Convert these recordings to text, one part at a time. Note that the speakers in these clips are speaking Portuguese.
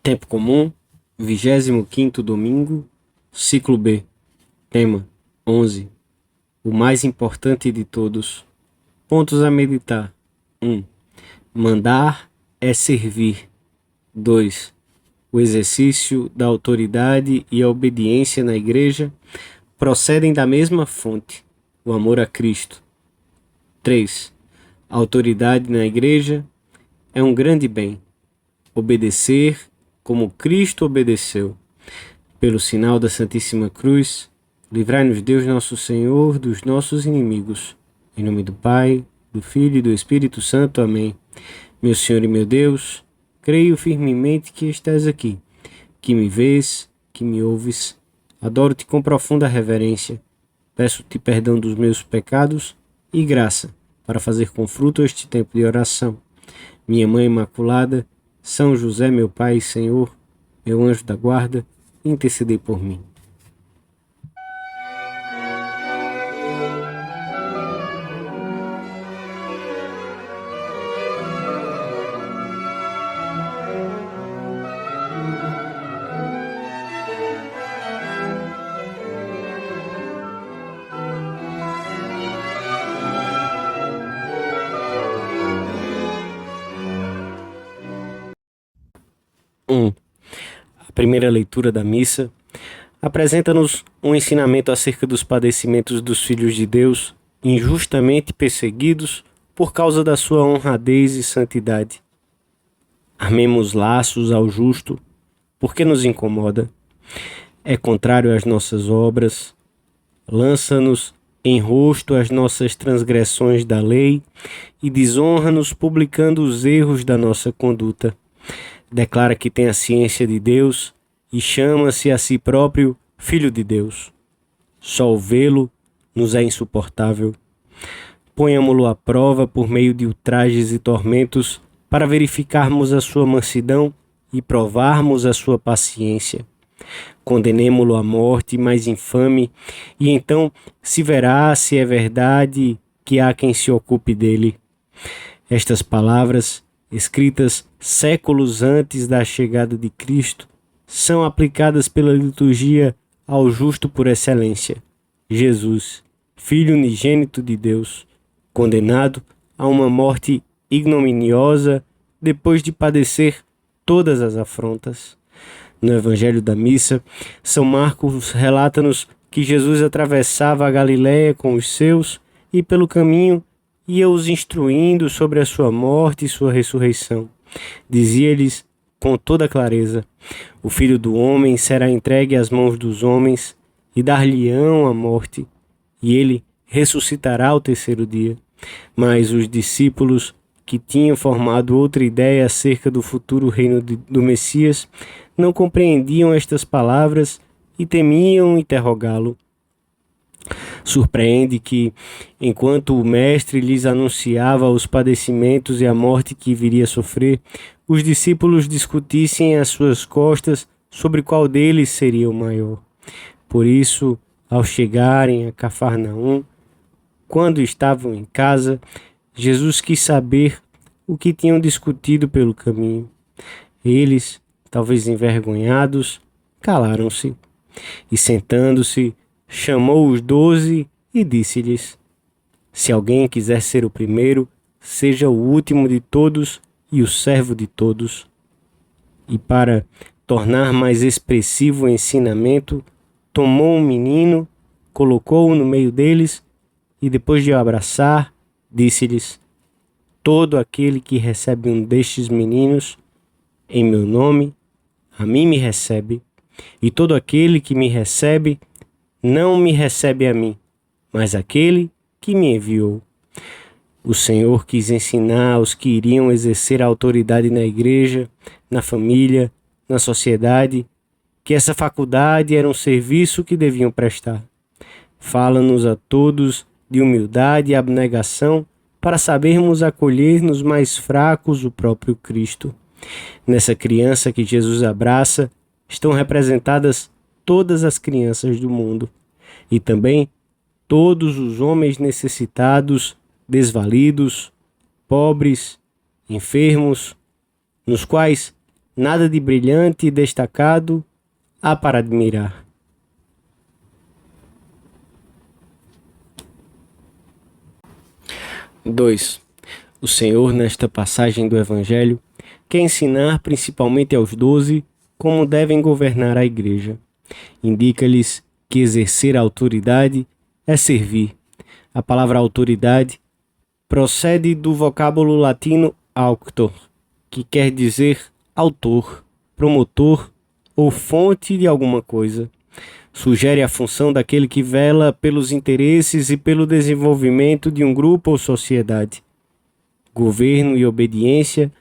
Tempo comum, 25º domingo, ciclo B. Tema 11. O mais importante de todos. Pontos a meditar. 1. Mandar é servir. 2. O exercício da autoridade e a obediência na igreja procedem da mesma fonte, o amor a Cristo. 3. A autoridade na igreja é um grande bem. Obedecer como Cristo obedeceu. Pelo sinal da Santíssima Cruz, livrai-nos Deus nosso Senhor dos nossos inimigos. Em nome do Pai, do Filho e do Espírito Santo. Amém. Meu Senhor e meu Deus, creio firmemente que estás aqui, que me vês, que me ouves. Adoro-te com profunda reverência. Peço-te perdão dos meus pecados e graça para fazer com fruto este tempo de oração. Minha Mãe Imaculada, São José, meu Pai e Senhor, meu anjo da guarda, intercedei por mim. A primeira leitura da missa apresenta-nos um ensinamento acerca dos padecimentos dos filhos de Deus, injustamente perseguidos por causa da sua honradez e santidade. Armemos laços ao justo, porque nos incomoda. É contrário às nossas obras, lança-nos em rosto as nossas transgressões da lei e desonra-nos publicando os erros da nossa conduta. Declara que tem a ciência de Deus e chama-se a si próprio Filho de Deus. Só o vê-lo nos é insuportável. Ponhamo-lo à prova por meio de ultrajes e tormentos para verificarmos a sua mansidão e provarmos a sua paciência. Condenemo-lo à morte mais infame e então se verá se é verdade que há quem se ocupe dele. Estas palavras, escritas séculos antes da chegada de Cristo, são aplicadas pela liturgia ao justo por excelência, Jesus, Filho unigênito de Deus, condenado a uma morte ignominiosa depois de padecer todas as afrontas. No Evangelho da Missa, São Marcos relata-nos que Jesus atravessava a Galiléia com os seus e pelo caminho ia-os instruindo sobre a sua morte e sua ressurreição. Dizia-lhes com toda clareza: o Filho do Homem será entregue às mãos dos homens e dar-lhe-ão a morte, e ele ressuscitará ao terceiro dia. Mas os discípulos, que tinham formado outra ideia acerca do futuro reino do Messias, não compreendiam estas palavras e temiam interrogá-lo. Surpreende que, enquanto o Mestre lhes anunciava os padecimentos e a morte que viria a sofrer, os discípulos discutissem às suas costas sobre qual deles seria o maior. Por isso, ao chegarem a Cafarnaum, quando estavam em casa, Jesus quis saber o que tinham discutido pelo caminho. Eles, talvez envergonhados, calaram-se e, sentando-se, chamou os 12 e disse-lhes: se alguém quiser ser o primeiro, seja o último de todos e o servo de todos. E para tornar mais expressivo o ensinamento, tomou um menino, colocou-o no meio deles e, depois de o abraçar, disse-lhes: todo aquele que recebe um destes meninos em meu nome, a mim me recebe, e todo aquele que me recebe não me recebe a mim, mas aquele que me enviou. O Senhor quis ensinar aos que iriam exercer a autoridade na igreja, na família, na sociedade, que essa faculdade era um serviço que deviam prestar. Fala-nos a todos de humildade e abnegação para sabermos acolher nos mais fracos o próprio Cristo. Nessa criança que Jesus abraça estão representadas todas as crianças do mundo e também todos os homens necessitados, desvalidos, pobres, enfermos, nos quais nada de brilhante e destacado há para admirar. Dois. O Senhor, nesta passagem do Evangelho, quer ensinar principalmente aos 12 como devem governar a igreja. Indica-lhes que exercer a autoridade é servir. A palavra autoridade procede do vocábulo latino auctor, que quer dizer autor, promotor ou fonte de alguma coisa. Sugere a função daquele que vela pelos interesses e pelo desenvolvimento de um grupo ou sociedade. Governo e obediência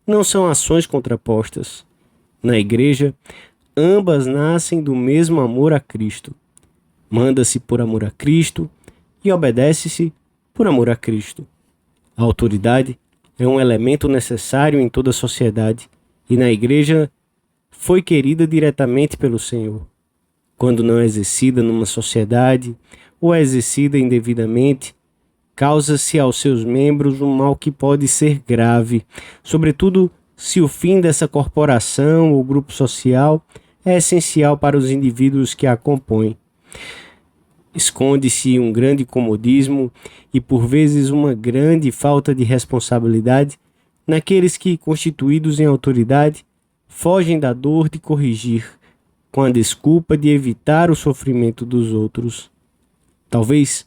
não são ações contrapostas. Na igreja, ambas nascem do mesmo amor a Cristo. Manda-se por amor a Cristo e obedece-se por amor a Cristo. A autoridade é um elemento necessário em toda a sociedade e na igreja foi querida diretamente pelo Senhor. Quando não é exercida numa sociedade ou é exercida indevidamente, causa-se aos seus membros um mal que pode ser grave, sobretudo se o fim dessa corporação ou grupo social é essencial para os indivíduos que a compõem. Esconde-se um grande comodismo e, por vezes, uma grande falta de responsabilidade naqueles que, constituídos em autoridade, fogem da dor de corrigir, com a desculpa de evitar o sofrimento dos outros. Talvez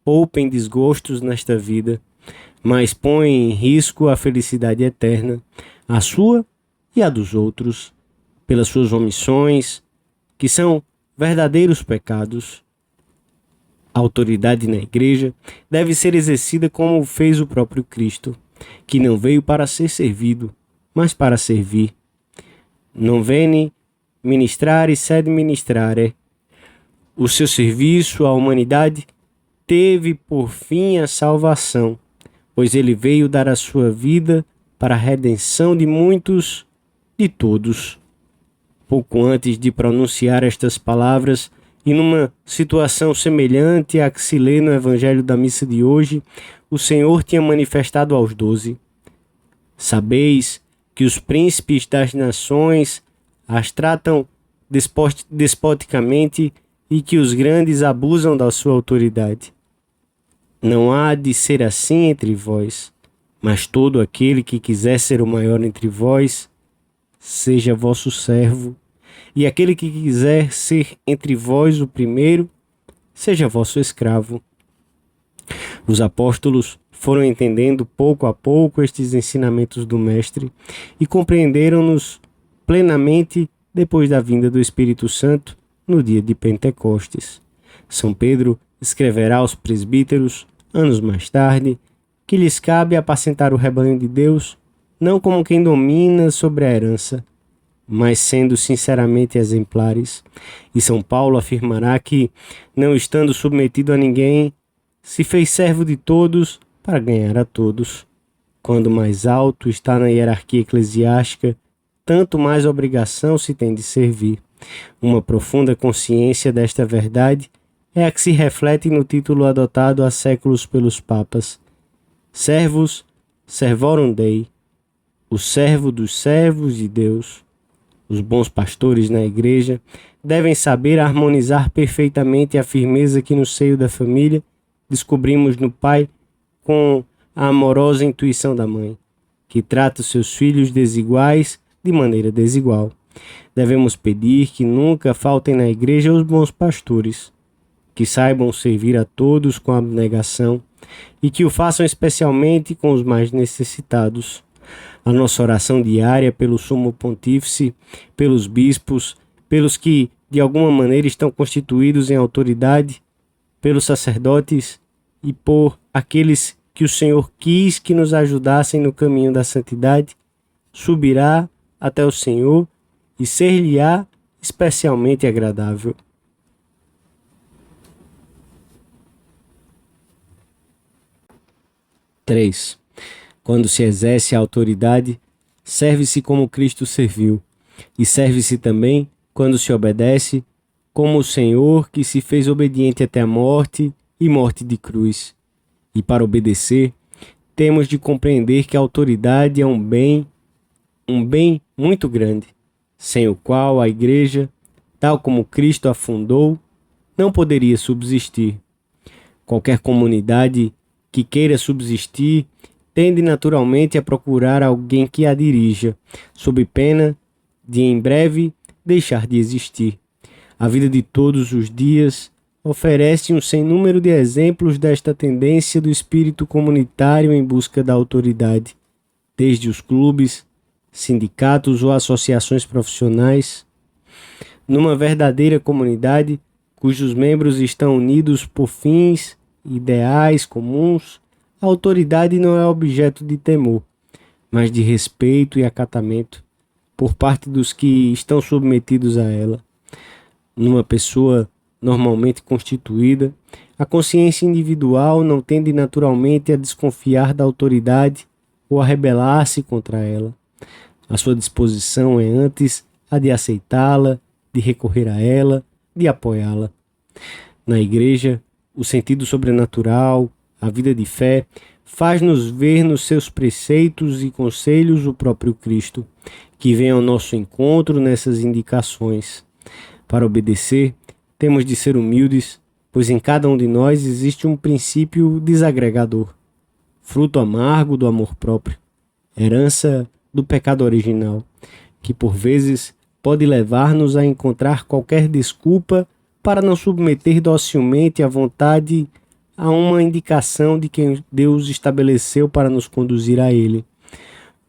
poupem desgostos nesta vida, mas põem em risco a felicidade eterna, a sua e a dos outros, pelas suas omissões, que são verdadeiros pecados. A autoridade na igreja deve ser exercida como fez o próprio Cristo, que não veio para ser servido, mas para servir. Non veni ministrare sed ministrare. O seu serviço à humanidade teve por fim a salvação, pois ele veio dar a sua vida para a redenção de muitos, de todos. Pouco antes de pronunciar estas palavras, e numa situação semelhante à que se lê no Evangelho da missa de hoje, o Senhor tinha manifestado aos 12: Sabeis que os príncipes das nações as tratam despoticamente e que os grandes abusam da sua autoridade. Não há de ser assim entre vós, mas todo aquele que quiser ser o maior entre vós, seja vosso servo, e aquele que quiser ser entre vós o primeiro, seja vosso escravo. Os apóstolos foram entendendo pouco a pouco estes ensinamentos do Mestre e compreenderam-nos plenamente depois da vinda do Espírito Santo no dia de Pentecostes. São Pedro escreverá aos presbíteros, anos mais tarde, que lhes cabe apacentar o rebanho de Deus, não como quem domina sobre a herança, mas sendo sinceramente exemplares. E São Paulo afirmará que, não estando submetido a ninguém, se fez servo de todos para ganhar a todos. Quando mais alto está na hierarquia eclesiástica, tanto mais obrigação se tem de servir. Uma profunda consciência desta verdade é a que se reflete no título adotado há séculos pelos papas: Servus Servorum Dei, o servo dos servos de Deus. Os bons pastores na igreja devem saber harmonizar perfeitamente a firmeza que no seio da família descobrimos no pai com a amorosa intuição da mãe, que trata os seus filhos desiguais de maneira desigual. Devemos pedir que nunca faltem na igreja os bons pastores, que saibam servir a todos com abnegação e que o façam especialmente com os mais necessitados. A nossa oração diária pelo Sumo Pontífice, pelos bispos, pelos que de alguma maneira estão constituídos em autoridade, pelos sacerdotes e por aqueles que o Senhor quis que nos ajudassem no caminho da santidade, subirá até o Senhor e ser-lhe-á especialmente agradável. Três. Quando se exerce a autoridade, serve-se como Cristo serviu, e serve-se também, quando se obedece, como o Senhor que se fez obediente até a morte e morte de cruz. E para obedecer, temos de compreender que a autoridade é um bem, um bem muito grande, sem o qual a Igreja, tal como Cristo a fundou, não poderia subsistir. Qualquer comunidade que queira subsistir tende naturalmente a procurar alguém que a dirija, sob pena de em breve deixar de existir. A vida de todos os dias oferece um sem número de exemplos desta tendência do espírito comunitário em busca da autoridade, desde os clubes, sindicatos ou associações profissionais. Numa verdadeira comunidade, cujos membros estão unidos por fins e ideais comuns, a autoridade não é objeto de temor, mas de respeito e acatamento por parte dos que estão submetidos a ela. Numa pessoa normalmente constituída, a consciência individual não tende naturalmente a desconfiar da autoridade ou a rebelar-se contra ela. A sua disposição é antes a de aceitá-la, de recorrer a ela, de apoiá-la. Na Igreja, o sentido sobrenatural, a vida de fé, faz-nos ver nos seus preceitos e conselhos o próprio Cristo, que vem ao nosso encontro nessas indicações. Para obedecer, temos de ser humildes, pois em cada um de nós existe um princípio desagregador, fruto amargo do amor próprio, herança do pecado original, que por vezes pode levar-nos a encontrar qualquer desculpa para não submeter docilmente a vontade a uma indicação de quem Deus estabeleceu para nos conduzir a Ele.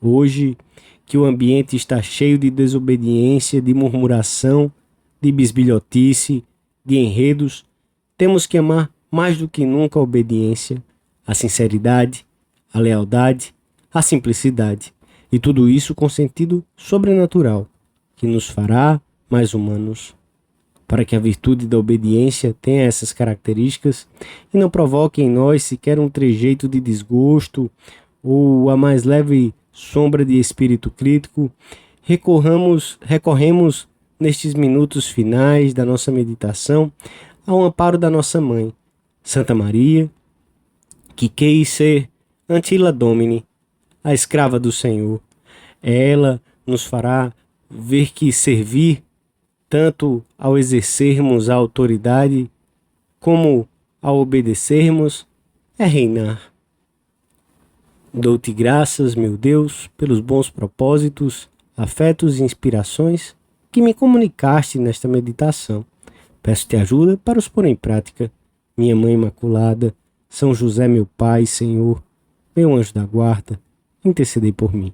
Hoje, que o ambiente está cheio de desobediência, de murmuração, de bisbilhotice, de enredos, temos que amar mais do que nunca a obediência, a sinceridade, a lealdade, a simplicidade, e tudo isso com sentido sobrenatural, que nos fará mais humanos. Para que a virtude da obediência tenha essas características e não provoque em nós sequer um trejeito de desgosto ou a mais leve sombra de espírito crítico, recorremos nestes minutos finais da nossa meditação ao amparo da nossa Mãe, Santa Maria, que quis ser Antilla Domini, a escrava do Senhor. Ela nos fará ver que servir, tanto ao exercermos a autoridade como ao obedecermos, é reinar. Dou-te graças, meu Deus, pelos bons propósitos, afetos e inspirações que me comunicaste nesta meditação. Peço-te ajuda para os pôr em prática. Minha Mãe Imaculada, São José, meu Pai, Senhor, meu anjo da guarda, intercedei por mim.